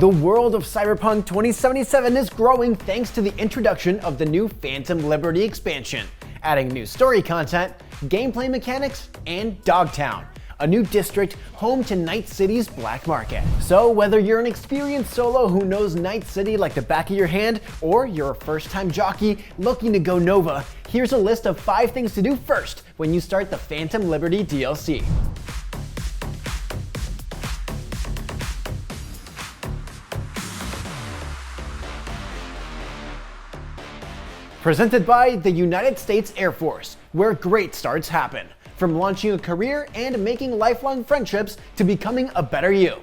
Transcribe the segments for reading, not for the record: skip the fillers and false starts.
The world of Cyberpunk 2077 is growing thanks to the introduction of the new Phantom Liberty expansion, adding new story content, gameplay mechanics, and Dogtown, a new district home to Night City's black market. So whether you're an experienced solo who knows Night City like the back of your hand, or you're a first-time jockey looking to go Nova, here's a list of 5 things to do first when you start the Phantom Liberty DLC. Presented by the United States Air Force, where great starts happen. From launching a career and making lifelong friendships to becoming a better you.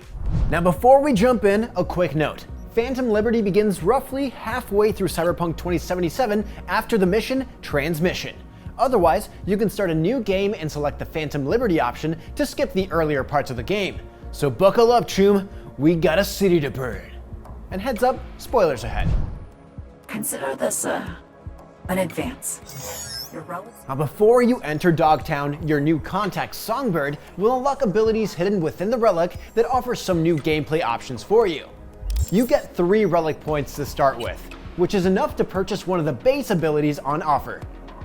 Now before we jump in, a quick note. Phantom Liberty begins roughly halfway through Cyberpunk 2077 after the mission Transmission. Otherwise, you can start a new game and select the Phantom Liberty option to skip the earlier parts of the game. So buckle up, Choom, we got a city to burn. And heads up, spoilers ahead. Consider this an advance. Now before you enter Dogtown, your new contact Songbird will unlock abilities hidden within the Relic that offer some new gameplay options for you. You get 3 Relic points to start with, which is enough to purchase one of the base abilities on offer.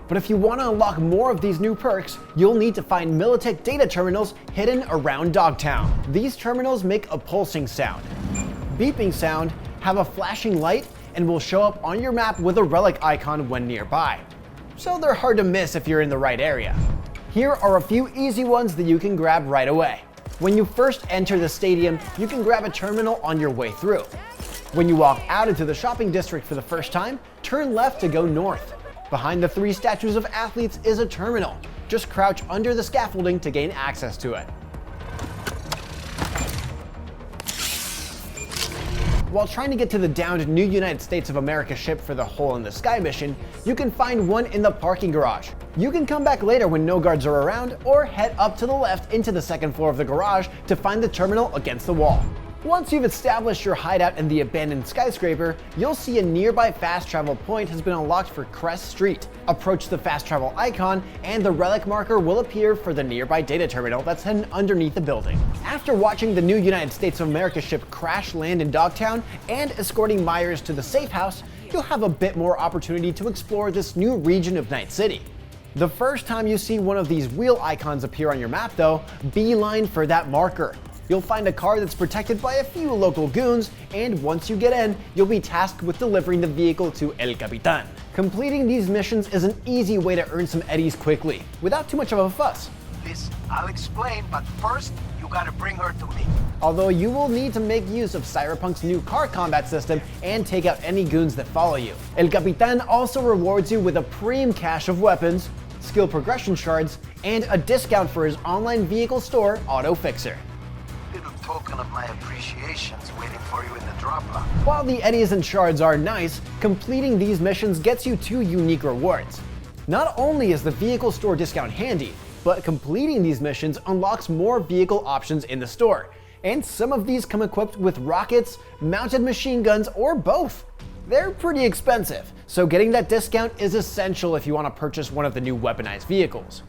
But if you want to unlock more of these new perks, you'll need to find Militech data terminals hidden around Dogtown. These terminals make a pulsing sound, beeping sound, have a flashing light, and will show up on your map with a Relic icon when nearby. So they're hard to miss if you're in the right area. Here are a few easy ones that you can grab right away. When you first enter the stadium, you can grab a terminal on your way through. When you walk out into the shopping district for the first time, turn left to go north. Behind the 3 statues of athletes is a terminal. Just crouch under the scaffolding to gain access to it. While trying to get to the downed New United States of America ship for the Hole in the Sky mission, you can find one in the parking garage. You can come back later when no guards are around, or head up to the left into the 2nd floor of the garage to find the terminal against the wall. Once you've established your hideout in the abandoned skyscraper, you'll see a nearby fast travel point has been unlocked for Crest Street. Approach the fast travel icon and the Relic marker will appear for the nearby data terminal that's hidden underneath the building. After watching the new United States of America ship crash land in Dogtown and escorting Myers to the safe house, you'll have a bit more opportunity to explore this new region of Night City. The first time you see one of these wheel icons appear on your map though, beeline for that marker. You'll find a car that's protected by a few local goons, and once you get in, you'll be tasked with delivering the vehicle to El Capitan. Completing these missions is an easy way to earn some eddies quickly, without too much of a fuss. Listen, I'll explain, but first, you gotta bring her to me. Although you will need to make use of Cyberpunk's new car combat system and take out any goons that follow you. El Capitan also rewards you with a premium cache of weapons, skill progression shards, and a discount for his online vehicle store, Auto Fixer. Little token of my appreciation's waiting for you in the drop lot. While the eddies and shards are nice, completing these missions gets you 2 unique rewards. Not only is the vehicle store discount handy, but completing these missions unlocks more vehicle options in the store. And some of these come equipped with rockets, mounted machine guns, or both. They're pretty expensive, so getting that discount is essential if you want to purchase one of the new weaponized vehicles.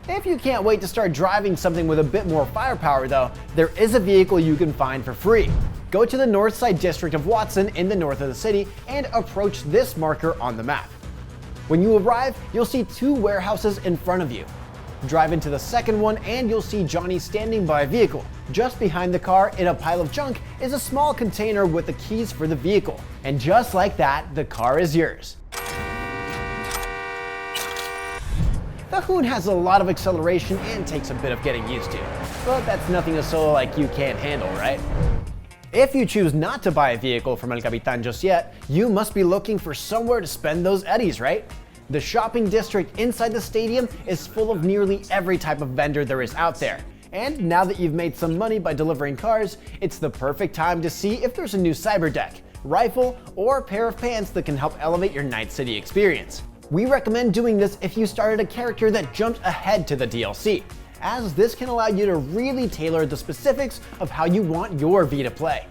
If you can't wait to start driving something with a bit more firepower though, there is a vehicle you can find for free. Go to the north side district of Watson in the north of the city and approach this marker on the map. When you arrive, you'll see 2 warehouses in front of you. Drive into the second one and you'll see Johnny standing by a vehicle. Just behind the car in a pile of junk is a small container with the keys for the vehicle. And just like that, the car is yours. The Hoon has a lot of acceleration and takes a bit of getting used to, but that's nothing a solo like you can't handle, right? If you choose not to buy a vehicle from El Capitan just yet, you must be looking for somewhere to spend those eddies, right? The shopping district inside the stadium is full of nearly every type of vendor there is out there. And now that you've made some money by delivering cars, it's the perfect time to see if there's a new cyber deck, rifle, or pair of pants that can help elevate your Night City experience. We recommend doing this if you started a character that jumped ahead to the DLC, as this can allow you to really tailor the specifics of how you want your V to play.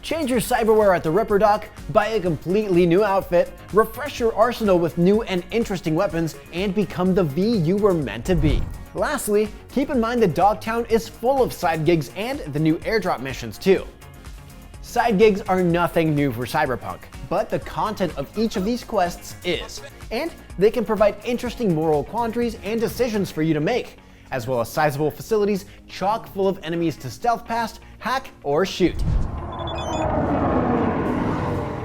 Change your cyberware at the Ripper Dock, buy a completely new outfit, refresh your arsenal with new and interesting weapons, and become the V you were meant to be. Lastly, keep in mind that Dogtown is full of side gigs and the new Airdrop Missions too. Side gigs are nothing new for Cyberpunk, but the content of each of these quests is, and they can provide interesting moral quandaries and decisions for you to make, as well as sizable facilities chock full of enemies to stealth past, hack, or shoot.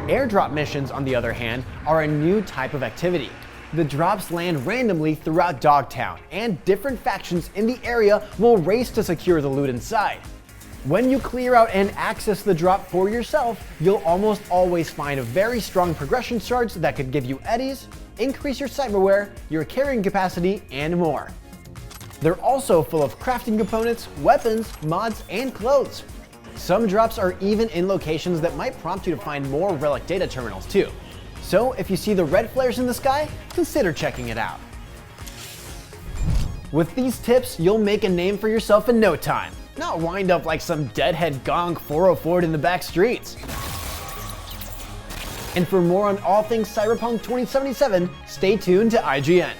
Airdrop missions, on the other hand, are a new type of activity. The drops land randomly throughout Dogtown, and different factions in the area will race to secure the loot inside. When you clear out and access the drop for yourself, you'll almost always find very strong progression shards that could give you eddies, increase your cyberware, your carrying capacity, and more. They're also full of crafting components, weapons, mods, and clothes. Some drops are even in locations that might prompt you to find more Relic data terminals too. So if you see the red flares in the sky, consider checking it out. With these tips, you'll make a name for yourself in no time, not wind up like some deadhead gonk 404 in the back streets. And for more on all things Cyberpunk 2077, stay tuned to IGN.